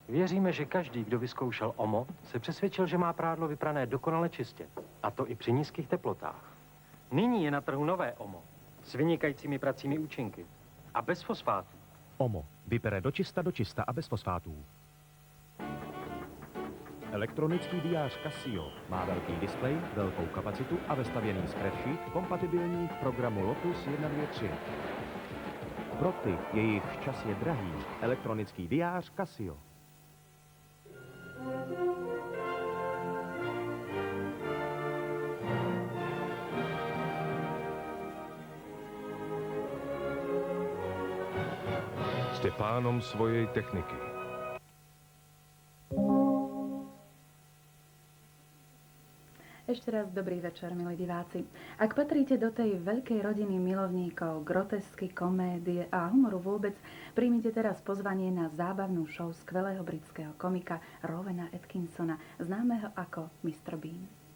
Věříme, že každý, kdo vyzkoušel OMO, se přesvědčil, že má prádlo vyprané dokonale čistě. A to i při nízkých teplotách. Nyní je na trhu nové OMO s vynikajícími pracími účinky a bez fosfátů. OMO. Vypere do čista a bez fosfátů. Elektronický diář Casio má velký displej, velkou kapacitu a vestavěný spreadsheet kompatibilní v programu Lotus 123. Pro ty, jejichž čas je drahý, elektronický diář Casio. Ste pánom svojej techniky. Ešte raz dobrý večer, milí diváci. Ak patríte do tej veľkej rodiny milovníkov grotesky, komédie a humoru vôbec, príjmite teraz pozvanie na zábavnú show skvelého britského komika Rowena Atkinsona, známeho ako Mr. Bean.